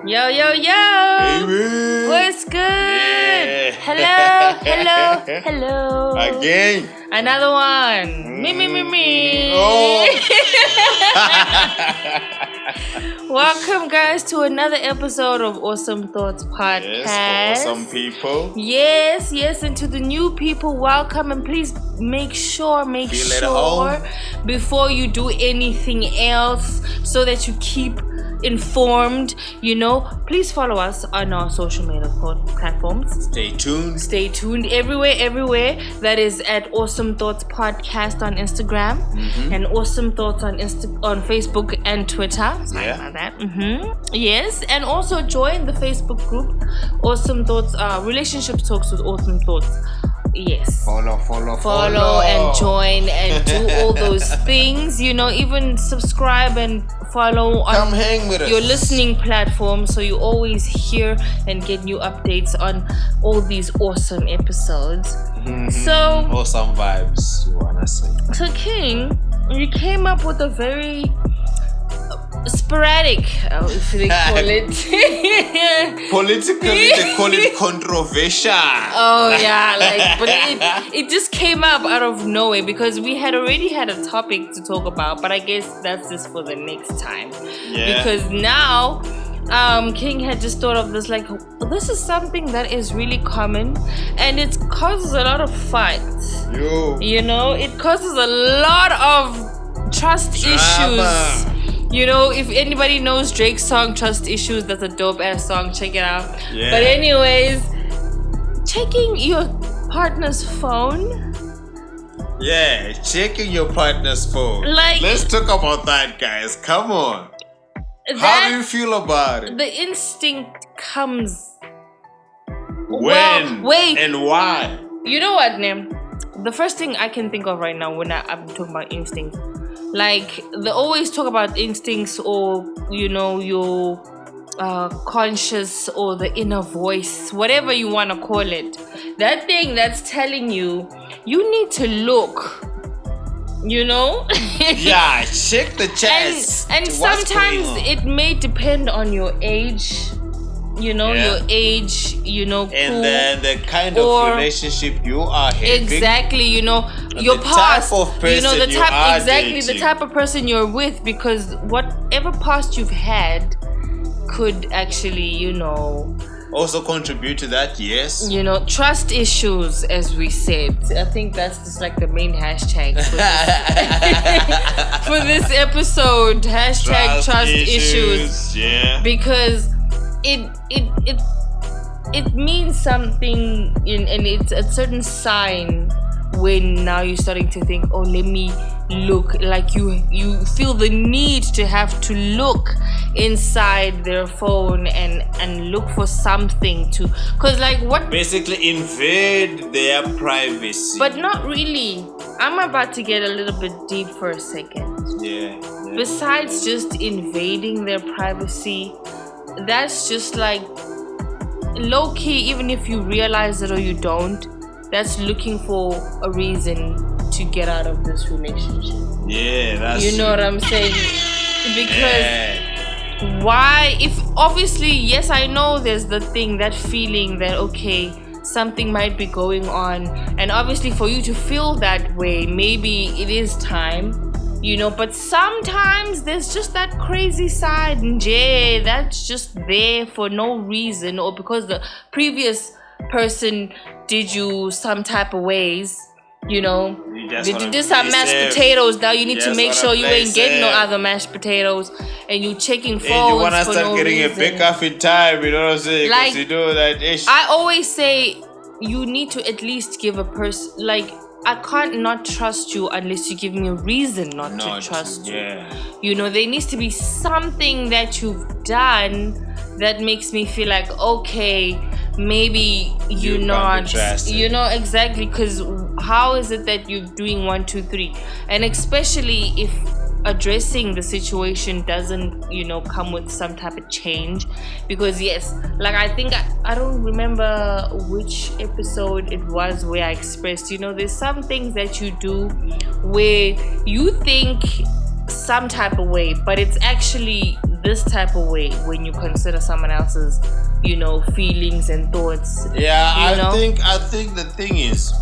Yo, yo, yo! Baby. What's good? Yeah. Hello. Again. Another one. Me. Oh. Welcome, guys, to another episode of Awesome Thoughts Podcast. Yes, for awesome people. Yes, and to the new people, welcome, and please make sure before you do anything else, so that you keep informed, please follow us on our social media platforms. Stay tuned everywhere. That is at Awesome Thoughts Podcast on Instagram, and Awesome Thoughts on Facebook and Twitter. Sorry about that. Yes, and also join the Facebook group Awesome Thoughts, Relationship Talks with Awesome Thoughts. Yes. Follow and join and do all those things. Even subscribe and follow on hang with your us. listening platform, so you always hear and get new updates on all these awesome episodes. So awesome vibes, you wanna say. So King, you came up with a very sporadic, if they call it. Politically, they call it controversial. Oh yeah, but it just came up out of nowhere, because we had already had a topic to talk about, but I guess that's just for the next time. Yeah. Because now King had just thought of this, this is something that is really common, and it causes a lot of fights. It causes a lot of trust issues. If anybody knows Drake's song Trust Issues, that's a dope ass song, check it out. Yeah. But anyways, checking your partner's phone. Yeah, checking your partner's phone. Let's talk about that, guys. Come on. How do you feel about it? The instinct comes. When? Wait. And why? You know what, Nim? The first thing I can think of right now when I'm talking about instincts, they always talk about instincts, or your conscious, or the inner voice, whatever you want to call it, that thing that's telling you need to look. Yeah, check the chest. And sometimes it may depend on your age. Your age, and then the kind of relationship you are having. Exactly, your past, type of person the type of person you're with, because whatever past you've had could actually, also contribute to that. Yes. Trust issues, as we said. I think that's just the main hashtag for this episode. Hashtag trust issues. Yeah. Because it means something, and it's a certain sign when now you're starting to think, oh, let me look, you feel the need to have to look inside their phone and look for something to, because what basically invade their privacy. But not really. I'm about to get a little bit deep for a second. Yeah. Besides just invading their privacy, that's just low-key, even if you realize it or you don't, that's looking for a reason to get out of this relationship. Yeah, that's you know what I'm saying? Because why? If obviously, yes, I know there's the thing, that feeling that, okay, something might be going on, and obviously for you to feel that way, maybe it is time. But sometimes there's just that crazy side, that's just there for no reason, or because the previous person did you some type of ways, you did some mashed potatoes. Now you need to make sure you ain't getting no other mashed potatoes, and you checking phones. And you wanna start getting reason. A backup in time, you know what I'm saying? Because you know that ish. I always say you need to at least give a person, I can't not trust you unless you give me a reason not to trust you. There needs to be something that you've done that makes me feel like, okay, maybe you're not, exactly, because how is it that you're doing 1, 2, 3? And especially if addressing the situation doesn't, come with some type of change. Because yes, I think I don't remember which episode it was where I expressed, there's some things that you do where you think some type of way, but it's actually this type of way when you consider someone else's, feelings and thoughts. Yeah, I think the thing is,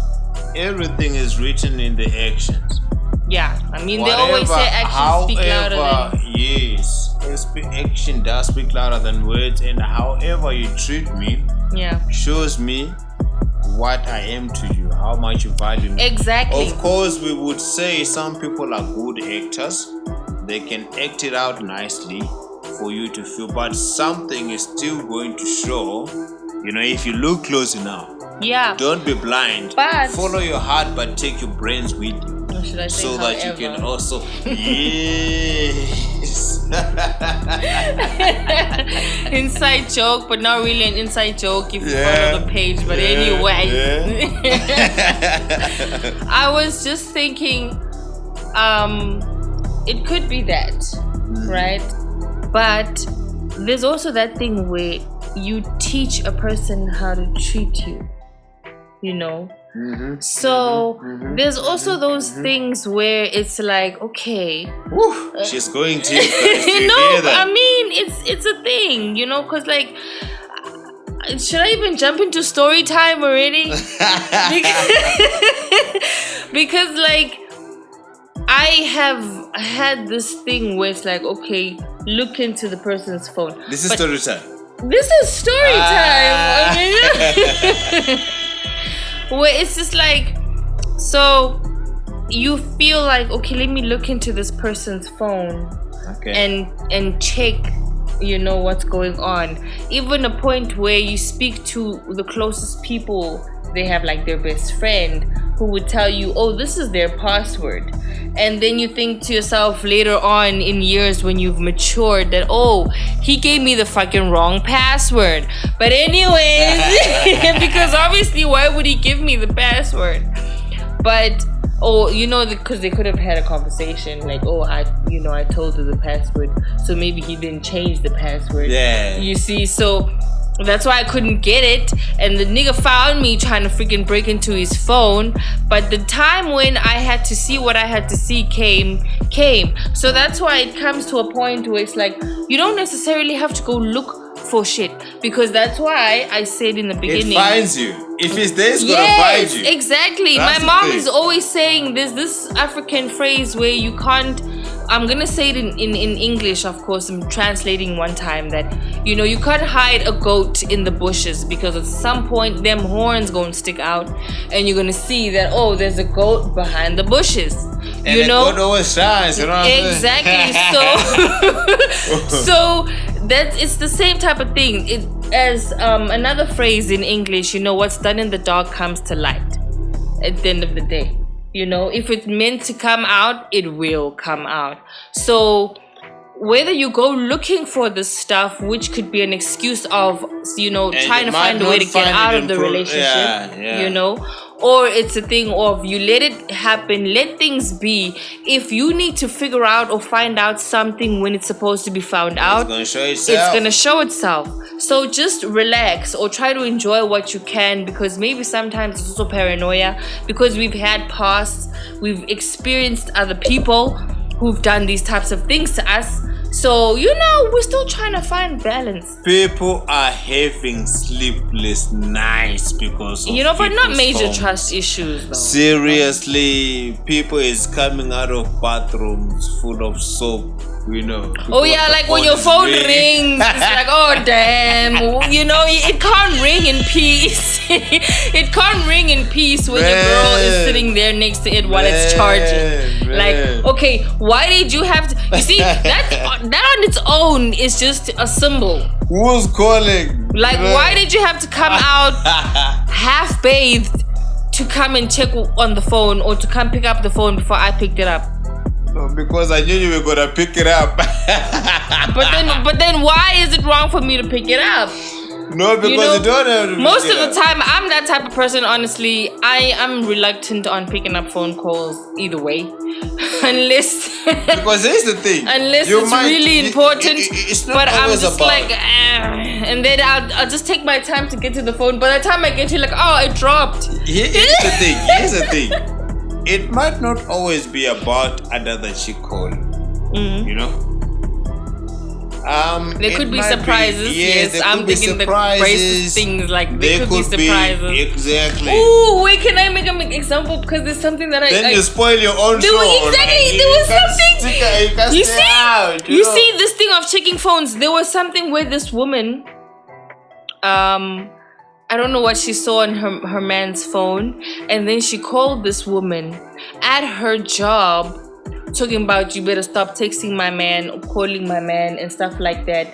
everything is written in the actions. Yeah, I mean, they always say actions speak louder than... Yes, action does speak louder than words, and however you treat me shows me what I am to you, how much you value me. Exactly. Of course, we would say some people are good actors. They can act it out nicely for you to feel, but something is still going to show, if you look close enough. Yeah. Don't be blind. But follow your heart, but take your brains with you. Should I say so however? That you can also yes. Inside joke, but not really an inside joke if you follow the page. But anyway, I was just thinking, it could be that, right? But there's also that thing where you teach a person how to treat you, So there's also those things where it's like, okay, she's going to I mean, it's a thing, because like, should I even jump into story time already? Because like, I have had this thing where it's like, okay, look into the person's phone. This is story time. This is story time. Where it's just like, so you feel like, okay, let me look into this person's phone and check, what's going on. Even a point where you speak to the closest people, they have like their best friend who would tell you, oh, this is their password. And then you think to yourself later on in years when you've matured that, oh, he gave me the fucking wrong password. But anyways, because obviously, why would he give me the password? But, because they could have had a conversation like, oh, I told her the password. So maybe he didn't change the password. Yeah. You see, so... that's why I couldn't get it, and the nigga found me trying to freaking break into his phone. But the time when I had to see what I had to see came. So that's why it comes to a point where it's like, you don't necessarily have to go look for shit, because that's why I said in the beginning, it finds you. If it's there, it's gonna find you. Exactly. That's my mom is always saying there's this African phrase where you can't, I'm gonna say it in English, of course. I'm translating one time that, you can't hide a goat in the bushes, because at some point them horns gonna stick out and you're gonna see that, oh, there's a goat behind the bushes. And the goat always shines, Exactly. So it's the same type of thing. It as another phrase in English, what's done in the dark comes to light at the end of the day. If it's meant to come out, it will come out. So whether you go looking for this stuff, which could be an excuse of, trying to find a way to get out of the relationship, or it's a thing of you let it happen, let things be. If you need to figure out or find out something when it's supposed to be found out, it's going to show itself. So just relax or try to enjoy what you can, because maybe sometimes it's also paranoia, because we've had past, we've experienced other people who've done these types of things to us. So, we're still trying to find balance. People are having sleepless nights because of but not major phones. Trust issues, though. Seriously, people is coming out of bathrooms full of soap, Oh yeah, like when your phone rings, it's like, oh damn, it can't ring in peace. It can't ring in peace when your girl is sitting there next to it while it's charging. Like, okay, why did you have to? You see, that on its own is just a symbol. Who's calling? Like, why did you have to come out half bathed to come and check on the phone, or to come pick up the phone before I picked it up? No, because I knew you were gonna pick it up. but then why is it wrong for me to pick it up? No, because you don't have to. Most of the time, I'm that type of person. Honestly, I am reluctant on picking up phone calls either way, unless. Because here's the thing. Unless it's really important. It's not but I'm always just about like, and then I'll just take my time to get to the phone. By the time I get to, like, oh, it dropped. Here's the thing. It might not always be about another chick calling. There could be surprises. Yes, I'm thinking the racist things like there could be surprises. Exactly. Ooh, wait, can I make an example? Because there's something that Then you spoil your own show. Exactly, there was something. You see, this thing of checking phones. There was something where this woman, I don't know what she saw on her man's phone, and then she called this woman at her job, talking about you better stop texting my man or calling my man and stuff like that.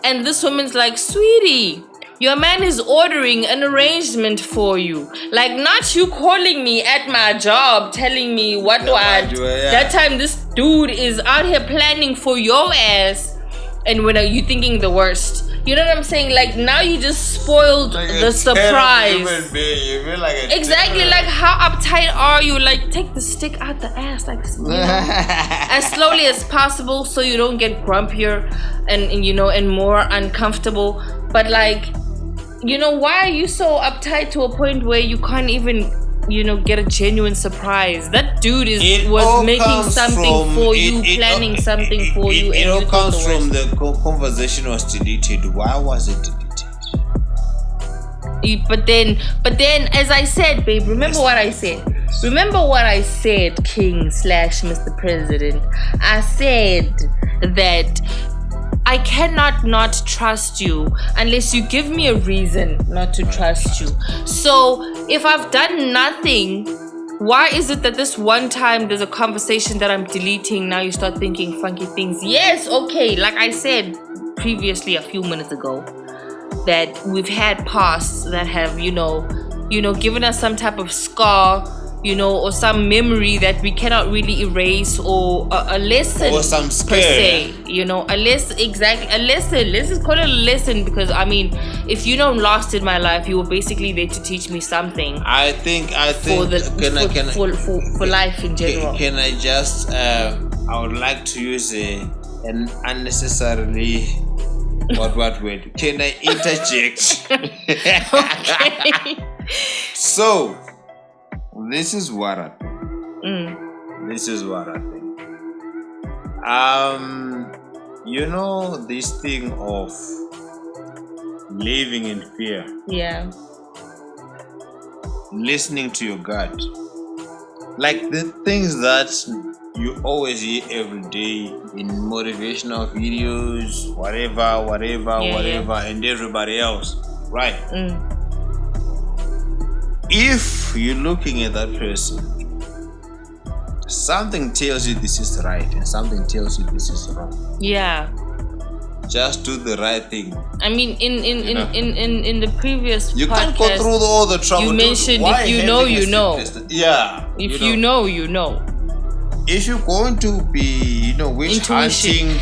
And this woman's like, sweetie, your man is ordering an arrangement for you. Like, not you calling me at my job telling me what. That time this dude is out here planning for your ass, and when are you thinking the worst? You know what I'm saying? Like, now you just spoiled the surprise. Exactly. Like, how uptight are you? Like, take the stick out the ass, like, as slowly as possible, so you don't get grumpier and more uncomfortable. But like, why are you so uptight to a point where you can't even get a genuine surprise? That dude was making something for you, planning something for you. It all comes from the conversation was deleted. Why was it deleted? But then, as I said, babe, remember what I said. King/Mr. President. I said that I cannot not trust you unless you give me a reason not to trust you. So if I've done nothing, why is it that this one time there's a conversation that I'm deleting, now you start thinking funky things? Yes, okay, like I said previously a few minutes ago, that we've had pasts that have, given us some type of scar, or some memory that we cannot really erase, or a lesson, or some scare, per se, a lesson. Exactly, a lesson. Let's just call it a lesson, because I mean, if you don't last in my life, you were basically there to teach me something. I think for life in general. Can I just? I would like to use an unnecessarily. What word? Can I interject? Okay. So. This is what I think. This thing of living in fear. Yeah. Listening to your gut. Like the things that you always hear every day in motivational videos, whatever, and everybody else. Right? If you're looking at that person, something tells you this is right and something tells you this is wrong. Yeah. Just do the right thing. I mean, in the previous you podcast, can't go through all the trouble. You mentioned if you know, you know. Yeah. If you know, you know. If you're going to be, witch hunting,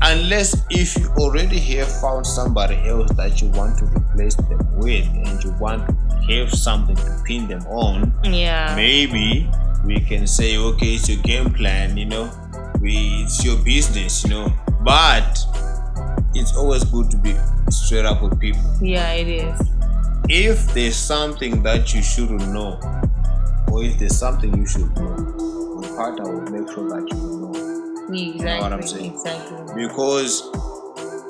unless if you already have found somebody else that you want to replace them with and you want to have something to pin them on, maybe we can say, okay, it's your game plan, it's your business, but it's always good to be straight up with people. Yeah, it is. If there's something that you shouldn't know, or if there's something you should know, your partner will make sure that you know. Exactly. You know what I'm saying? Exactly. Because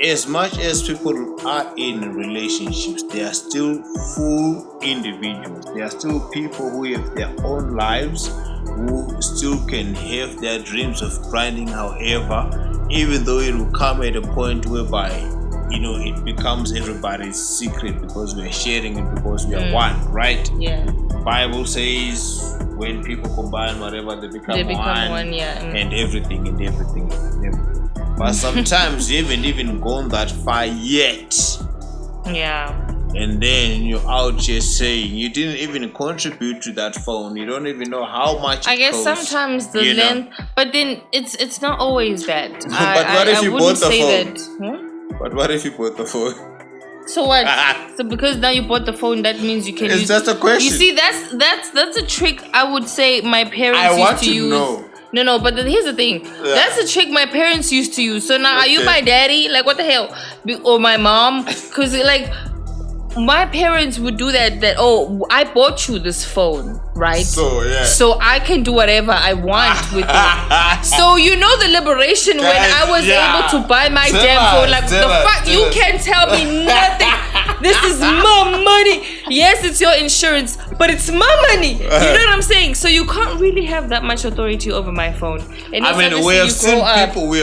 as much as people are in relationships, they are still full individuals. They are still people who have their own lives, who still can have their dreams of grinding. However, even though it will come at a point whereby, it becomes everybody's secret because we are sharing it, because we are one, right? Yeah. Bible says when people combine whatever, they become one, yeah. And everything. But sometimes you haven't even gone that far yet. Yeah. And then you're out here saying you didn't even contribute to that phone. You don't even know how much it I guess costs, sometimes the length, but then it's not always that. But what if you bought the phone? That. But what if you bought the phone? So what? So because now you bought the phone, that means you can use. It's just a question. You see, that's a trick. I would say my parents used to use. Know. No, but here's the thing. Yeah. That's a trick my parents used to use. So now, are you my daddy? Like, what the hell? Or my mom? Because, like, my parents would do that, I bought you this phone, right? So so I can do whatever I want with it. So you know the liberation when I was able to buy my damn phone. Like the fuck, you can't tell me nothing. This is my money. Yes, it's your insurance, but it's my money. You know what I'm saying? So you can't really have that much authority over my phone. And I mean, we have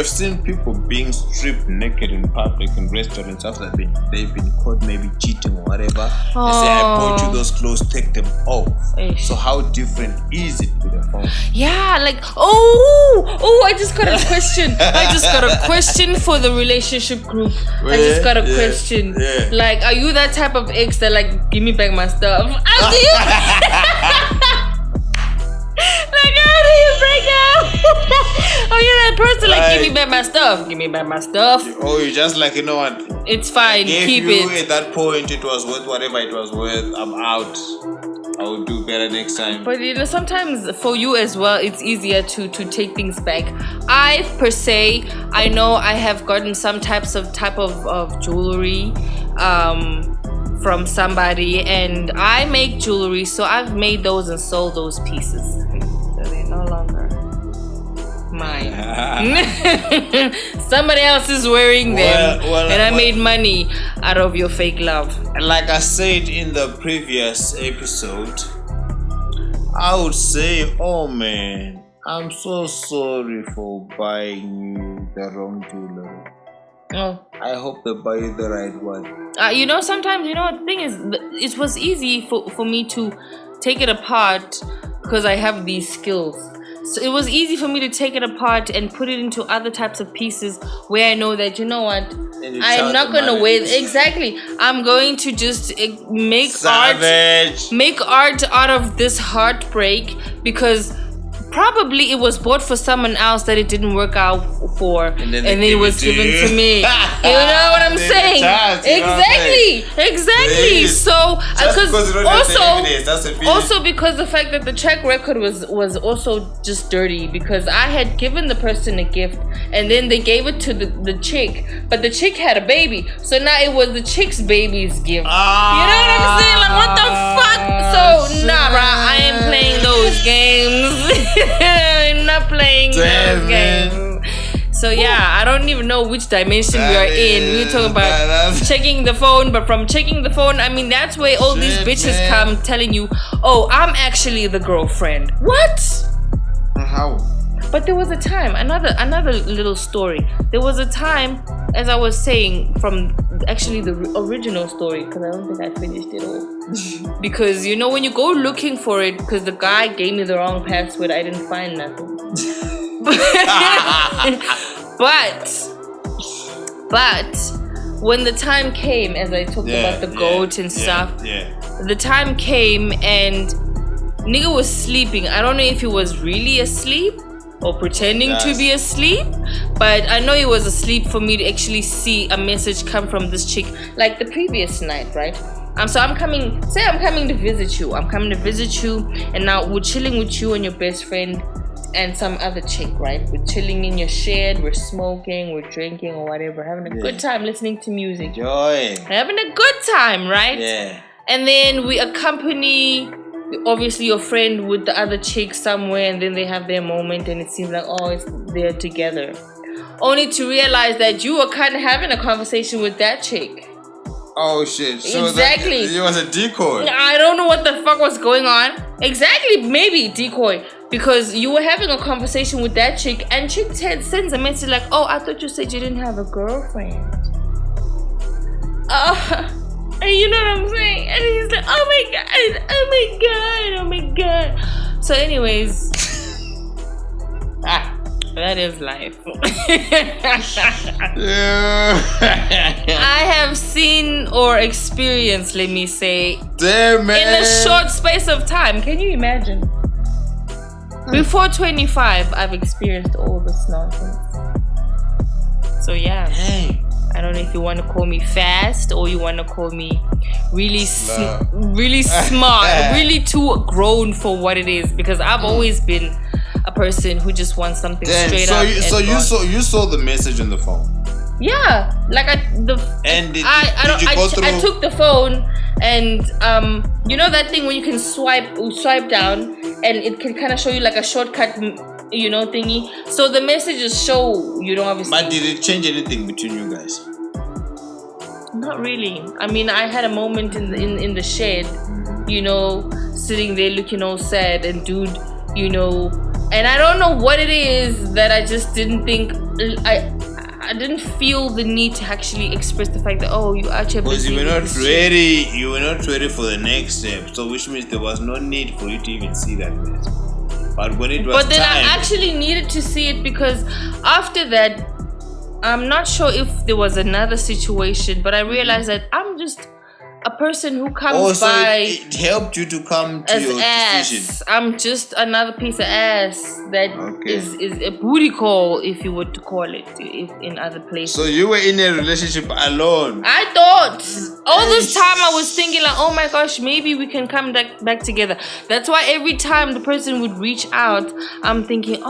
seen people being stripped naked in public in restaurants after they've been caught maybe cheating or whatever. They say, I bought you those clothes, take them off. So how different is it with a phone? Yeah, like I just got a question. I just got a question for the relationship group. I just got a question. Like, are you that type of ex that like give me back my stuff? How do you like how do you break up? Are you that person like give me back my stuff? Give me back my stuff. Oh, you just like, you know what? It's fine, keep it. At that point it was worth whatever it was worth. I'm out. I will do better next time. But you know, sometimes for you as well, it's easier to take things back. I know I have gotten some type of jewelry from somebody, and I make jewelry, so I've made those and sold those pieces. So they're no longer mine. Somebody else is wearing them, and I made money out of your fake love. Like I said in the previous episode, I would say, oh man, I'm so sorry for buying you the wrong jewelry. Oh, I hope they buy you the right one. You know, sometimes, you know, the thing is, it was easy for me to take it apart because I have these skills. So it was easy for me to take it apart and put it into other types of pieces where I know that, you know what, I'm not going to wait. Exactly. I'm going to just make art out of this heartbreak, because probably it was bought for someone else that it didn't work out for, and then it was given to me. You know what I'm saying? Exactly. So also because the fact that the track record was also just dirty, because I had given the person a gift and then they gave it to the chick, but the chick had a baby, so now it was the chick's baby's gift. You know what I'm saying? Like, what the fuck? So nah, bro, I ain't playing those games. I'm not playing those games. So yeah, I don't even know which dimension we are in. We were talking about checking the phone, but from checking the phone, I mean, that's where all these bitches come telling you, oh, I'm actually the girlfriend. What? How? But there was a time, another little story. There was a time, as I was saying, from actually the original story, because I don't think I finished it all. Because, you know, when you go looking for it, because the guy gave me the wrong password, I didn't find nothing. But when the time came, as I talked about the goat and stuff, the time came and nigga was sleeping. I don't know if he was really asleep or pretending to be asleep, but I know he was asleep for me to actually see a message come from this chick, like the previous night, right? So I'm coming to visit you. And now we're chilling with you and your best friend and some other chick, right? We're chilling in your shed, we're smoking, we're drinking or whatever, having a good time listening to music. Joy. Having a good time, right? Yeah. And then we accompany, obviously, your friend with the other chick somewhere, and then they have their moment, and it seems like, they're together. Only to realize that you were kind of having a conversation with that chick. Oh shit. So exactly. It was a decoy. I don't know what the fuck was going on. Exactly, maybe decoy. Because you were having a conversation with that chick, and chick sends a message like, oh, I thought you said you didn't have a girlfriend. And you know what I'm saying? And he's like, oh my god. So anyways, that is life. I have seen or experienced, let me say, damn, man, in a short space of time. Can you imagine? Before 25, I've experienced all this nonsense. So yeah. Hey. I don't know if you want to call me fast or you want to call me really smart, really too grown for what it is, because I've always been a person who just wants something straight up. So you saw the message on the phone? Yeah, like I took the phone And you know that thing when you can swipe down and it can kind of show you like a shortcut, thingy. So the messages show, obviously. But did it change anything between you guys? Not really. I mean, I had a moment in the shed, sitting there looking all sad, and dude, and I don't know what it is that I just didn't think. I didn't feel the need to actually express the fact that you actually. Because you were not ready. You were not ready for the next step. So which means there was no need for you to even see that message. But when it was But then I actually needed to see it, because after that, I'm not sure if there was another situation, but I realized that I'm just a person who comes by. It helped you to come to your decision. I'm just another piece of ass that is a booty call, if you were to call it, if in other places. So you were in a relationship alone. I thought all this time I was thinking like, oh my gosh, maybe we can come back together. That's why every time the person would reach out, I'm thinking,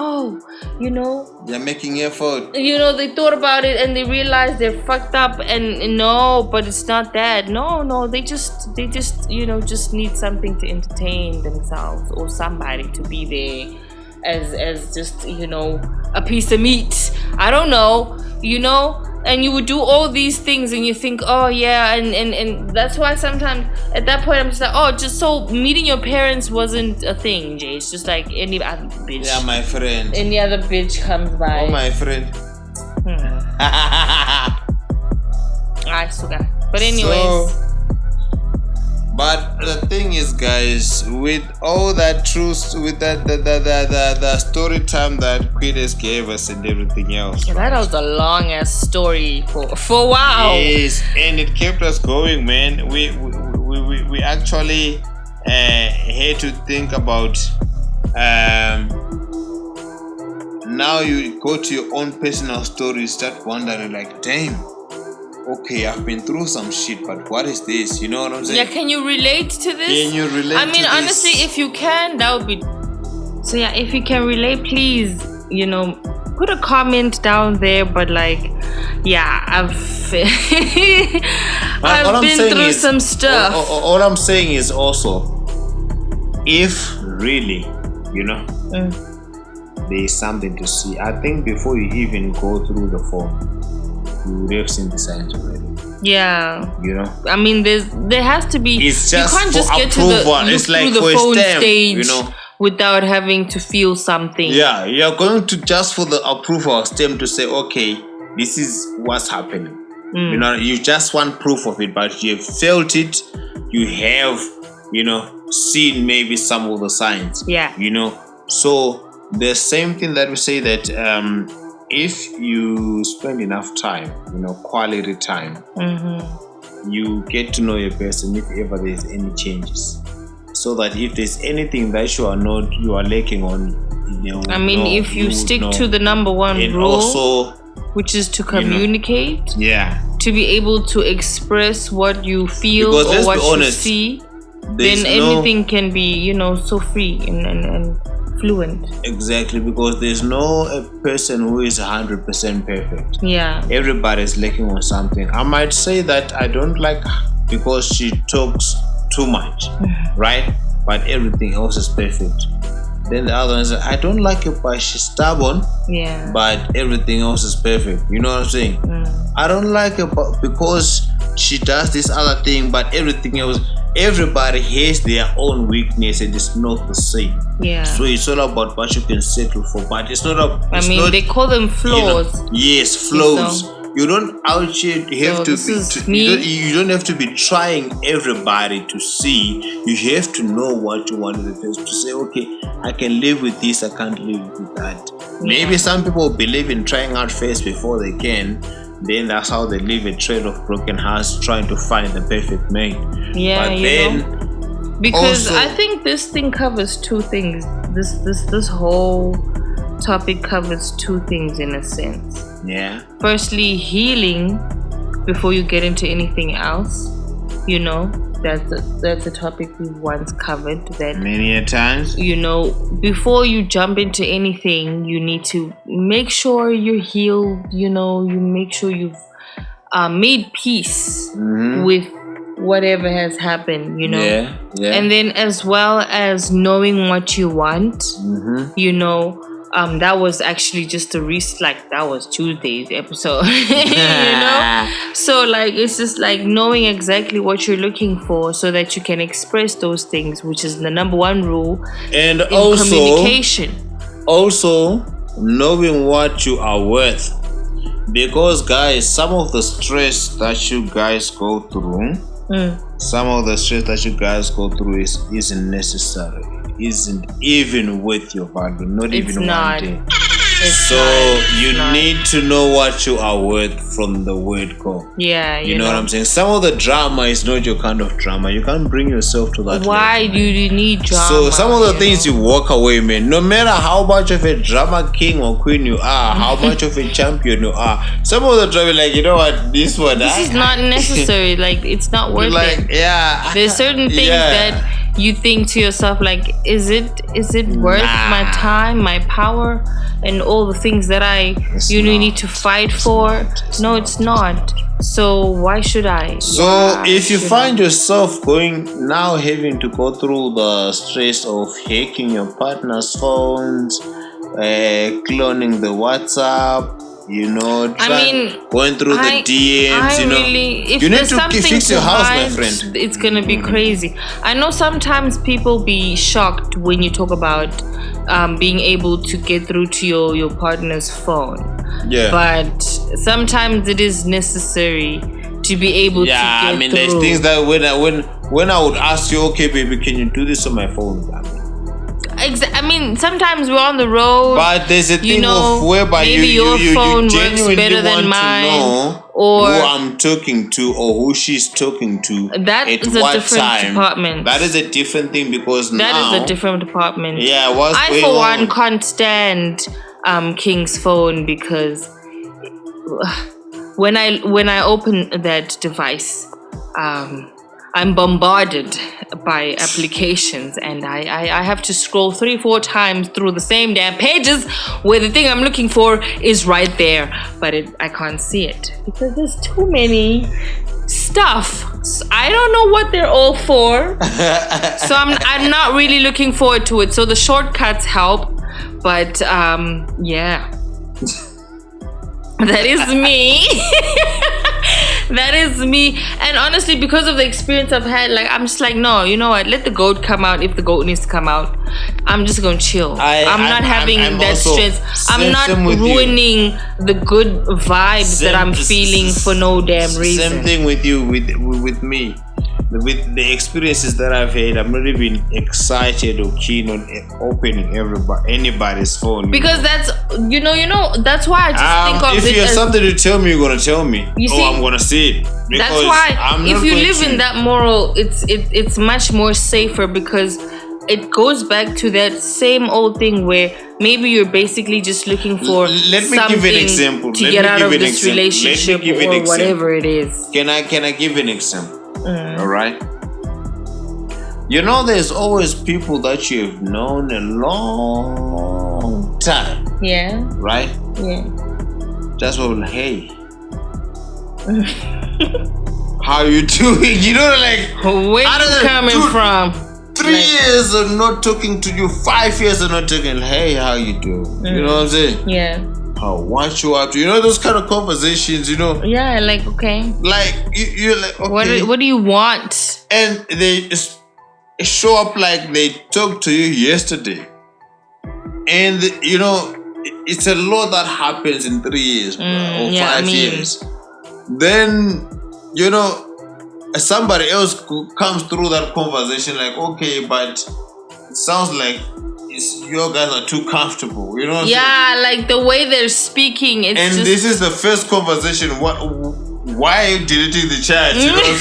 they're making effort. They thought about it and they realized they're fucked up, and no, but it's not that. No, they just just need something to entertain themselves, or somebody to be there as just a piece of meat. I don't know, and you would do all these things and you think, oh yeah, and that's why sometimes at that point I'm just like, just so meeting your parents wasn't a thing, Jay. It's just like any other bitch. Yeah, my friend. Any other bitch comes by. Oh, my friend. I sugar. But anyways. But the thing is, guys, with all that truth, with the story time that Quides gave us and everything else. Yeah, that was a long ass story for a while. Yes, and it kept us going, man. We actually had to think about. Now you go to your own personal story, start wondering like, damn. Okay, I've been through some shit, but what is this? You know what I'm saying? Yeah, can you relate to this? Can you relate to this? Honestly, if you can, that would be... So yeah, if you can relate, please, put a comment down there. But like, yeah, I've been through some stuff. All I'm saying is also, if really, there is something to see, I think before you even go through the form, you would have seen the signs already. Yeah. I mean, there has to be. It's just you can't just get to the phone stage without having to feel something. Yeah, you're going to just for the approval stamp to say, okay, this is what's happening. You just want proof of it, but you have felt it. You have, seen maybe some of the signs. Yeah. So the same thing that we say that if you spend enough time, quality time, you get to know your person if ever there's any changes. So that if there's anything that you are lacking on, if you stick to the number one rule, also, which is to communicate, to be able to express what you feel or what you see, then anything can be, so free and fluent. Exactly, because there's no person who is 100% perfect. Yeah. Everybody's lacking on something. I might say that I don't like her because she talks too much, right? But everything else is perfect. Then the other one is, I don't like her but she's stubborn. Yeah. But everything else is perfect. You know what I'm saying? I don't like her because she does this other thing, but everything else. Everybody has their own weakness and it's not the same. Yeah. So it's all about what you can settle for. But it's not they call them flaws. Yes, flaws. You don't actually have you don't have to be trying everybody to see. You have to know what you want to say, okay, I can live with this, I can't live with that. Yeah. Maybe some people believe in trying out first before they can. Then that's how they live a trail of broken hearts trying to find the perfect mate. Yeah, because also, I think this thing covers two things. This whole topic covers two things in a sense. Yeah. Firstly, healing before you get into anything else. That's a topic we've once covered. That many a times. Before you jump into anything, you need to make sure you're healed. You make sure you've made peace with whatever has happened, you know. Yeah. And then as well as knowing what you want, you know, that was actually just a that was Tuesday's episode, you know. So like it's just like knowing exactly what you're looking for so that you can express those things, which is the number one rule and in also communication. Also knowing what you are worth, because guys, some of the stress that you guys go through isn't necessary, isn't even worth your value, not It's even not. 1 day. It's So not. you need to know what you are worth from the word go. Yeah, You know what I'm saying? Some of the drama is not your kind of drama. You can't bring yourself to that Why level, do you need drama? so some of the things know? you walk away, man, no matter how much of a drama king or queen you are, how much of a champion you are, some of the drama, like, you know what, this is not necessary. Like, it's not worth like, it. yeah. There's certain things that you think to yourself, like, is it worth my time, my power, and all the things that need to fight for? No, it's not. So why should I? So if you find yourself having to go through the stress of hacking your partner's phones, cloning the WhatsApp, you know, going through the DMs, you know, if you need there's to something fix your house, my hide, friend. It's gonna be crazy. I know sometimes people be shocked when you talk about being able to get through to your partner's phone. Yeah. But sometimes it is necessary to be able to get through. There's things that when I would ask you, okay, baby, can you do this on my phone? Sometimes we're on the road, but there's a thing of whereby maybe your phone works better than mine, to know or who I'm talking to or who she's talking to. That is a different department. That is a different thing, because that is a different department. Yeah, I for one can't stand King's phone, because when I open that device, I'm bombarded by applications, and I have to scroll 3-4 times through the same damn pages where the thing I'm looking for is right there, but I can't see it because there's too many stuff. So I don't know what they're all for. So I'm not really looking forward to it. So the shortcuts help, but yeah. That is me. That is me. And honestly, because of the experience I've had, like, I'm just like, no, you know what, let the goat come out if the goat needs to come out. I'm just gonna chill. I'm not having that stress. I'm not ruining the good vibes that I'm feeling for no damn reason. Same thing with you, with me. With the experiences that I've had, I'm not even excited or keen on opening anybody's phone. Because that's that's why I just think of it. If you have something to tell me, you're gonna tell me. I'm gonna see it. That's why if you live in that moral, it's much more safer, because it goes back to that same old thing where maybe you're basically just looking for something to get out of this relationship or whatever it is. Can I give an example? All right. You know, there's always people that you've known a long time. Yeah. Right? Yeah. Just well, hey. How you doing? You know, like, where you coming from? 3 years of not talking to you, 5 years of not talking. Hey, how you doing? You know what I'm saying? Yeah. What you up to? You know, those kind of conversations, you know? Yeah, like, okay. Like, you're like, okay. What do you want? And they show up like they talked to you yesterday. And, you know, it's a lot that happens in 3 years, or 5 years. Then, you know, somebody else comes through that conversation like, okay, but it sounds like your guys are too comfortable, you know what I'm saying? Like the way they're speaking, this is the first conversation. Why are you deleting the chat? You know what I'm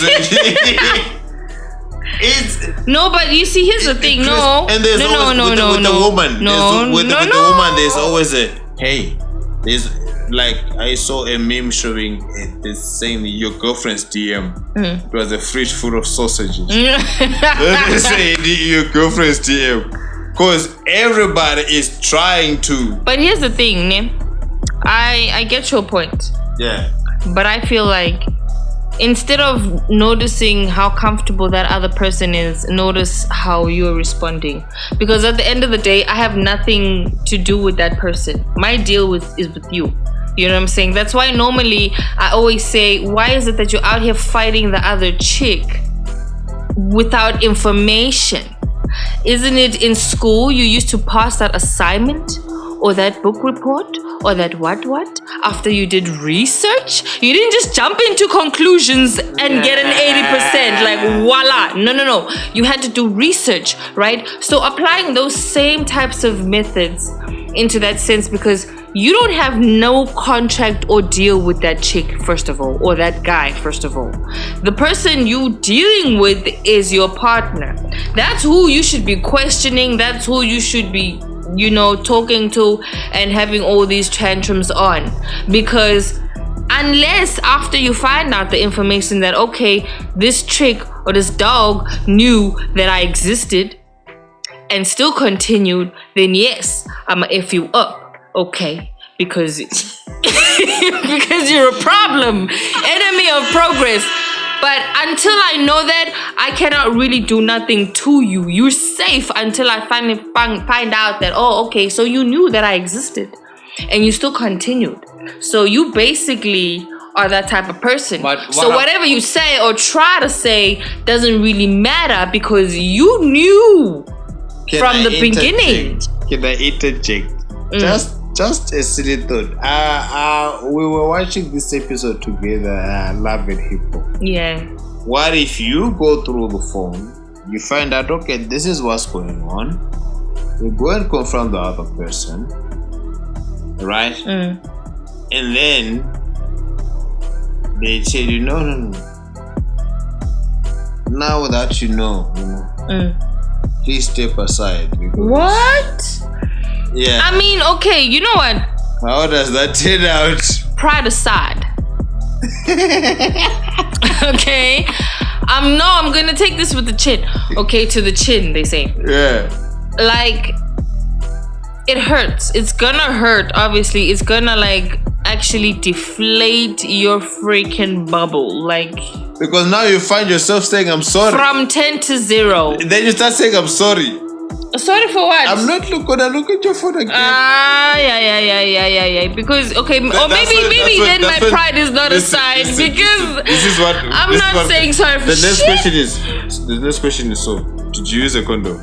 saying? No, but you see, here's the thing. No, and there's always with the woman. With the woman, there's always a hey. There's like, I saw a meme showing this saying your girlfriend's DM. It was a fridge full of sausages. Let me say your girlfriend's DM. Because everybody is trying to. But here's the thing, Ne. I get your point. Yeah. But I feel like instead of noticing how comfortable that other person is, notice how you're responding. Because at the end of the day, I have nothing to do with that person. My deal is with you. You know what I'm saying? That's why normally I always say, why is it that you're out here fighting the other chick without information? Isn't it in school you used to pass that assignment or that book report or that what after you did research? You didn't just jump into conclusions and get an 80% like voila. No. You had to do research, right? So applying those same types of methods into that sense, because you don't have no contract or deal with that chick, first of all, or that guy, first of all. The person you dealing with is your partner. That's who you should be questioning. That's who you should be, talking to and having all these tantrums on. Because unless after you find out the information that, okay, this chick or this dog knew that I existed and still continued, then yes, I'ma F you up. Okay, because because you're a problem, enemy of progress. But until I know that, I cannot really do nothing to you. You're safe until I finally find out that, oh, okay, so you knew that I existed and you still continued. So you basically are that type of person. So whatever you say or try to say doesn't really matter because you knew from the beginning. Can I interject? Just a silly thought. We were watching this episode together, Love and Hip Hop. Yeah. What if you go through the phone, you find out, okay, this is what's going on. You go and confront the other person, right? And then they tell you, no. Now that you know, please step aside. What? Yeah. I mean, okay, you know what? How does that turn out? Pride aside. Okay. I'm gonna take this with the chin. Okay, to the chin, they say. Yeah. Like, it hurts. It's gonna hurt, obviously. It's gonna, like, actually deflate your freaking bubble. Like, because now you find yourself saying, I'm sorry. From 10 to 0. Then you start saying, I'm sorry. Sorry for what? I'm not gonna look at your phone again. Yeah. Because maybe then my pride is not aside because this is what I'm not saying sorry for shit. The next question is so did you use a condom?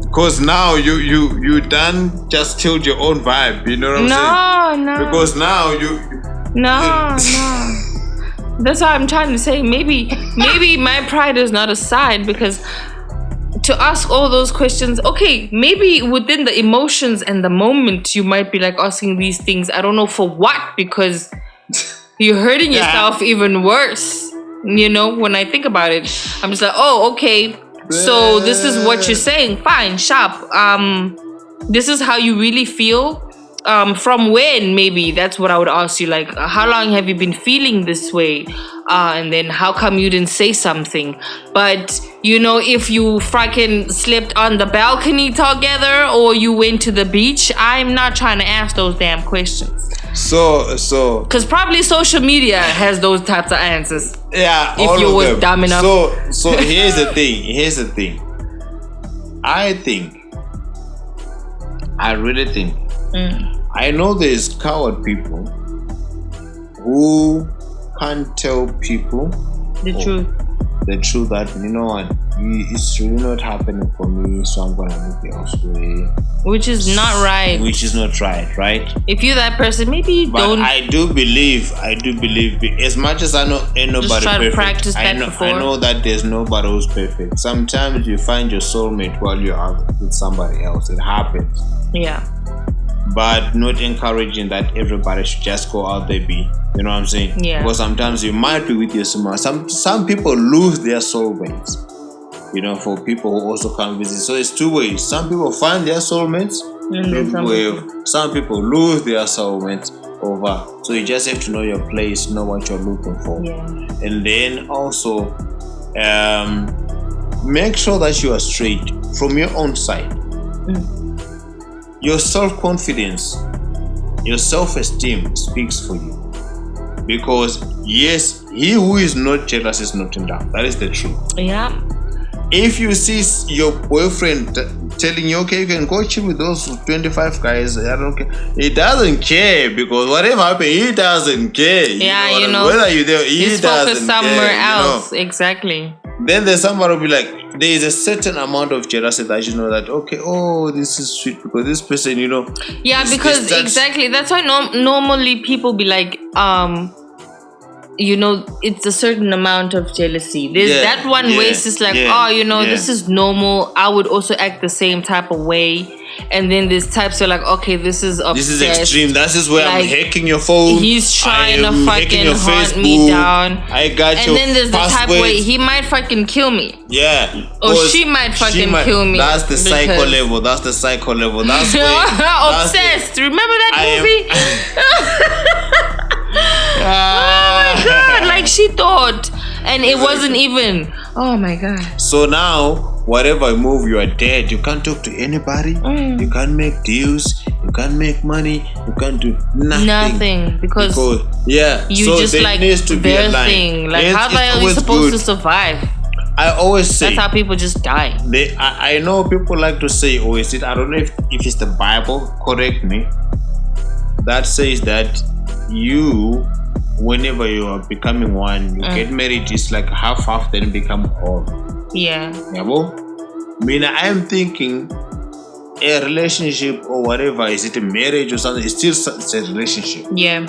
Because now you done just killed your own vibe. You know what I'm saying? No. Because now No. That's what I'm trying to say. Maybe my pride is not aside because to ask all those questions, okay, maybe within the emotions and the moment you might be like asking these things. I don't know for what, because you're hurting yourself even worse. When I think about it, I'm just like, oh, okay. So this is what you're saying. Fine, sharp. This is how you really feel. From when? Maybe that's what I would ask you. Like, how long have you been feeling this way? And then how come you didn't say something? But if you freaking slept on the balcony together or you went to the beach, I'm not trying to ask those damn questions. So because probably social media has those types of answers. Yeah, if you were dumb enough. So here's the thing. I really think. I know there's coward people who can't tell people the truth that, what, it's really not happening for me, so I'm gonna move elsewhere. Which is not right. Right? If you're that person, maybe you don't. But I do believe, as much as I know ain't nobody just try perfect. To practice that before. I know that there's nobody who's perfect. Sometimes you find your soulmate while you're out with somebody else. It happens. Yeah. But not encouraging that everybody should just go out there be. You know what I'm saying? Yeah. Because sometimes you might be with your soulmate. Some people lose their soulmates. For people who also come visit. So it's two ways. Some people find their soulmates. Some people lose their soulmates over. So you just have to know your place, know what you're looking for. Yeah. And then also make sure that you are straight from your own side. Your self-confidence, your self-esteem speaks for you. Because yes, he who is not jealous is not in love. That is the truth. Yeah. If you see your boyfriend telling you, okay, you can go chill with those 25 guys, I don't care. He doesn't care, because whatever happens, he doesn't care. Yeah, whether you're there, he doesn't focused somewhere care, else. Exactly. Then there's somebody will be like, there is a certain amount of jealousy that you know that, okay, oh, this is sweet because this person, Yeah, because exactly. That's why normally people be like, it's a certain amount of jealousy. There's that one way it's just like, this is normal. I would also act the same type of way. And then there's types are like, okay, this is obsessed. This is extreme. That is where I'm hacking your phone. He's trying to fucking hunt me down. I got and your then there's password. The type where he might fucking kill me. Yeah. Or she might fucking kill me. That's the psycho level. That's the psycho level. That's obsessed. Remember that movie? Oh my god! Like she thought, and it wasn't even. Oh my god! So now, whatever move, you are dead. You can't talk to anybody. You can't make deals. You can't make money. You can't do nothing. Nothing because you so just like needs to their be a line. thing. Like how the hell are you supposed to survive? I always say that's how people just die. I know people like to say, "Oh, is it?" I don't know if it's the Bible. Correct me. That says that you, whenever you are becoming one, you get married, it's like half, then become whole. Yeah. I mean, I am thinking a relationship or whatever, is it a marriage or something? It's still a relationship. Yeah.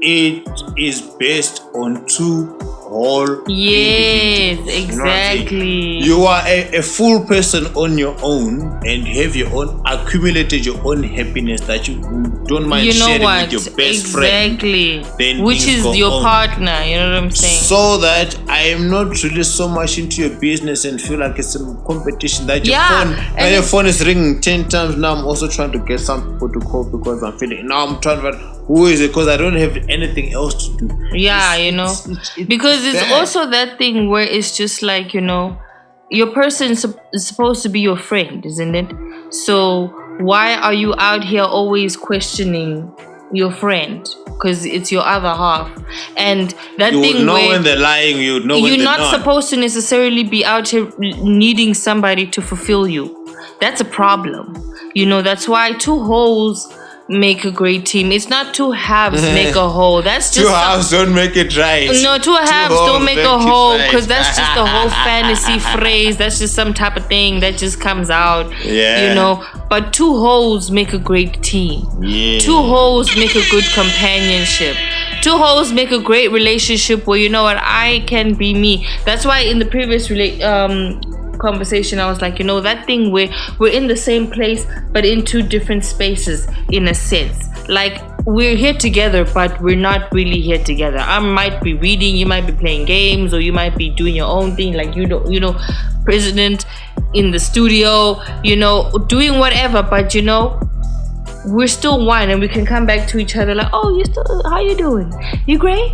It is based on two whole. Yes, exactly. You are a full person on your own and have your own accumulated your own happiness that you don't mind sharing with your best friend. Exactly. Which is your partner, you know what I'm saying? So that I am not really so much into your business and feel like it's a competition that your phone, when your phone is ringing 10 times now, I'm also trying to get some people to call because I'm feeling now I'm trying to who is it, because I don't have anything else to do. Yeah, because it's also that thing where it's just like, your person is supposed to be your friend, isn't it? So why are you out here always questioning your friend? Because it's your other half. And that you thing would know where when they're lying, you would know when you're they're not supposed to necessarily be out here needing somebody to fulfill you. That's a problem. That's why two holes make a great team. It's not two halves make a whole. That's just two halves don't make it right. No, two halves don't make a whole, because that's just a whole fantasy phrase. That's just some type of thing that just comes out. Yeah. But two holes make a great team. Yeah. Two holes make a good companionship. Two holes make a great relationship where I can be me. That's why in the previous conversation I was like, that thing where we're in the same place but in two different spaces, in a sense. Like we're here together but we're not really here together. I might be reading, you might be playing games, or you might be doing your own thing, like president in the studio, doing whatever, but we're still one, and we can come back to each other like, oh, how you doing? You great?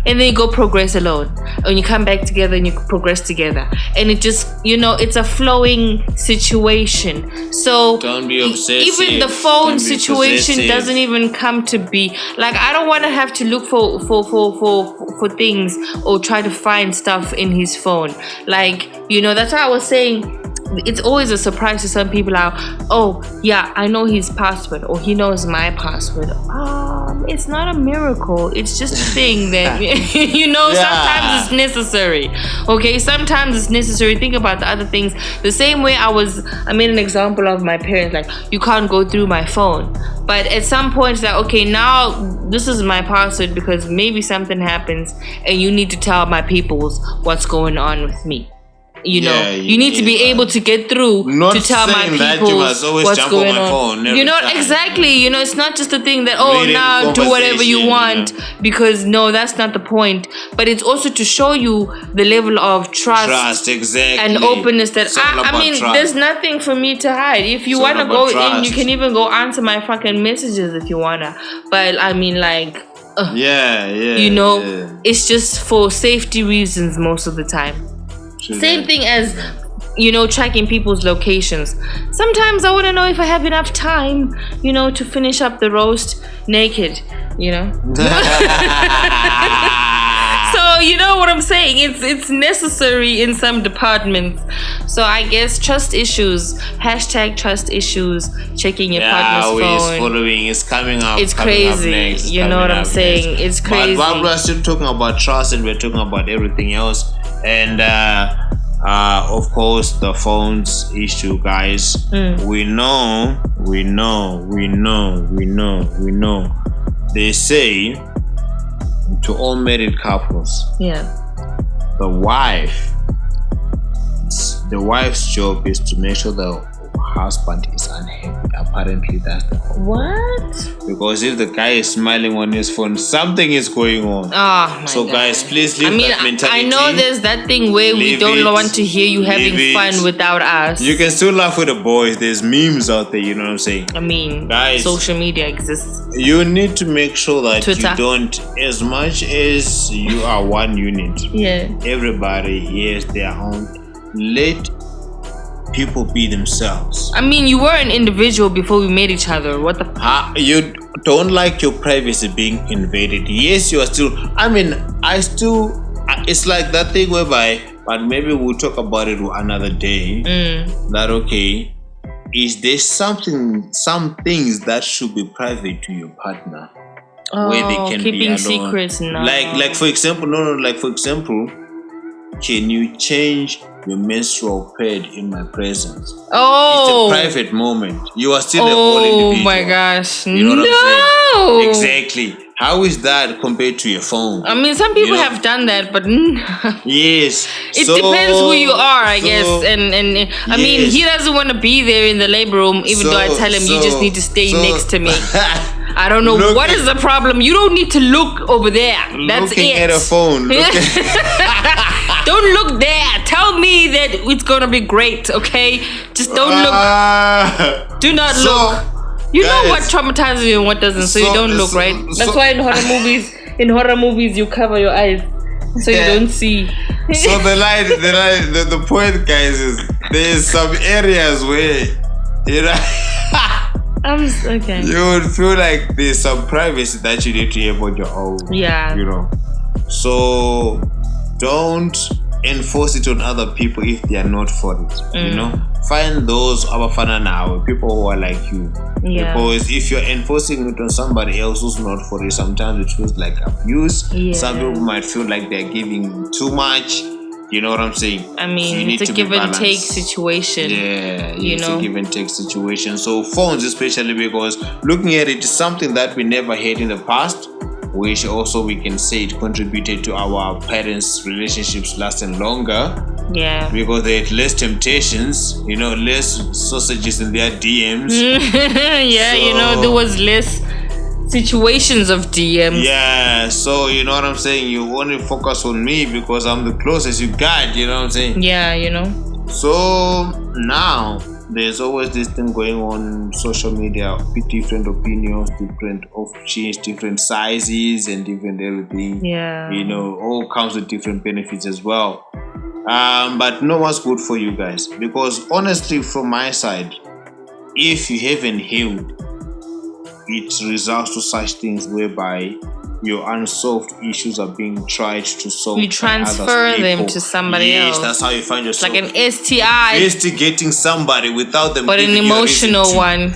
And then you go progress alone, and you come back together and you progress together, and it just it's a flowing situation. So don't be obsessive. Even the phone situation doesn't even come to be. Like I don't want to have to look for things or try to find stuff in his phone. Like that's why I was saying it's always a surprise to some people. Oh yeah, I know his password, or he knows my password. It's not a miracle. It's just a thing that sometimes it's necessary. Okay, sometimes it's necessary. Think about the other things. The same way I made an example of my parents, like you can't go through my phone. But at some point it's like, okay, now this is my password because maybe something happens and you need to tell my peoples what's going on with me. You need to be able to get through to tell my people what's going on. Exactly. It's not just a thing that now do whatever you want, because no, that's not the point. But it's also to show you the level of trust exactly, and openness that there's nothing for me to hide. If you want to go in, you can even go answer my fucking messages if you wanna. But it's just for safety reasons most of the time. Same thing as tracking people's locations. Sometimes I want to know if I have enough time, to finish up the roast naked, So you know what I'm saying? It's necessary in some departments. So I guess trust issues. Hashtag trust issues. Checking your partner's phone. Following. It's coming up. It's crazy. Next, you know what I'm saying? Next. It's crazy. But we're still talking about trust, and we're talking about everything else. And of course, the phones issue, guys. We know. They say to all married couples, the wife's job is to make sure the husband is unhappy. Apparently, that's the whole What? Because if the guy is smiling on his phone, something is going on. Oh my So God. guys, please leave that mentality. I know there's that thing where we don't want to hear you having fun without us. You can still laugh with the boys. There's memes out there, you know what I'm saying? I mean, guys, social media exists. You need to make sure that Twitter. you don't, as much as you are one unit, everybody has their own. Let people be themselves. I mean, you were an individual before we met each other. What the you don't like your privacy being invaded. Yes, you are still, it's like that thing whereby, but maybe we'll talk about it another day. That okay, is there some things that should be private to your partner, where they can keeping be alone. Secrets now. Like for example, can you change your menstrual pad in my presence? Oh, it's a private moment. You are still a whole individual. Oh my gosh, you know what I'm saying? Exactly. How is that compared to your phone? I mean, some people have done that, but yes, it depends who you are, I guess. And I mean, he doesn't want to be there in the labor room, even though I tell him you just need to stay next to me. I don't know what is the problem. You don't need to look over there. That's looking it. At a phone. Don't look there. Tell me that it's gonna be great, okay? Just don't look. Do not look. You know what traumatizes you and what doesn't, so you don't look, right? That's why in horror movies, you cover your eyes so you don't see. So the point, guys, is there's some areas where okay. You would feel like there's some privacy that you need to have on your own. Yeah. So don't enforce it on other people if they are not for it. Find those abafana now, people who are like you. Because if you're enforcing it on somebody else who's not for it, sometimes it feels like abuse. Some people might feel like they're giving too much. You know what I'm saying? I mean, it's a give and take situation. Yeah, it's a give and take situation. So phones especially, because looking at it is something that we never had in the past, which also we can say it contributed to our parents' relationships lasting longer. Yeah. Because they had less temptations, less sausages in their DMs. There was less situations of DMs. Yeah, so you know what I'm saying? You only focus on me because I'm the closest you got, you know what I'm saying? Yeah, So now there's always this thing going on social media with different opinions, different options, different sizes, and different everything. Yeah. All comes with different benefits as well. But no one's good for you guys, because honestly, from my side, if you haven't healed, it results to such things whereby your unsolved issues are being tried to solve. You transfer them to somebody else. Yes, that's how you find yourself. Like an STI. Investigating somebody without them but giving an emotional one.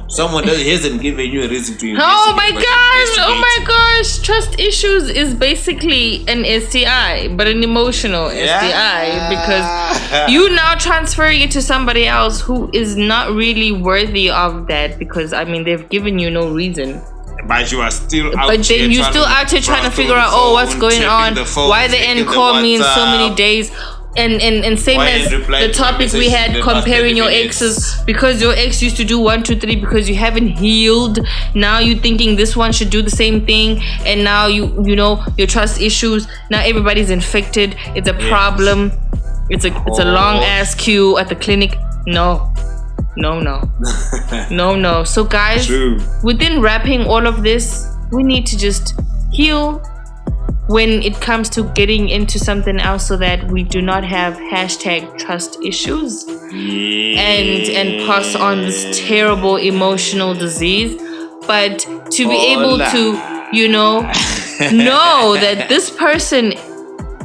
Someone that hasn't given you a reason to investigate. Oh my gosh. Trust issues is basically an STI, but an emotional STI, because you now transferring it to somebody else who is not really worthy of that, because they've given you no reason. But you are still out But then you're still out here trying to figure out, what's going on? Why they ain't called me in so many days? And same as the topic we had, comparing your exes, because your ex used to do 1, 2, 3 because you haven't healed. Now you thinking this one should do the same thing, and now you know your trust issues. Now everybody's infected. It's a problem. It's a long ass queue at the clinic. No. So guys, within wrapping all of this, we need to just heal, when it comes to getting into something else, so that we do not have hashtag trust issues and pass on this terrible emotional disease. But to be able to, know that this person,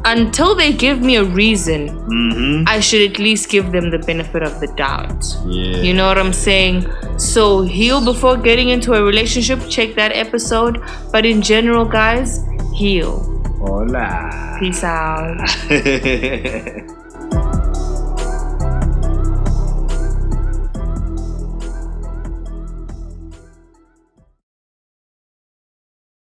until they give me a reason, I should at least give them the benefit of the doubt. You know what I'm saying? So heal before getting into a relationship. Check that episode. But in general, guys, heal. Hola. Peace out.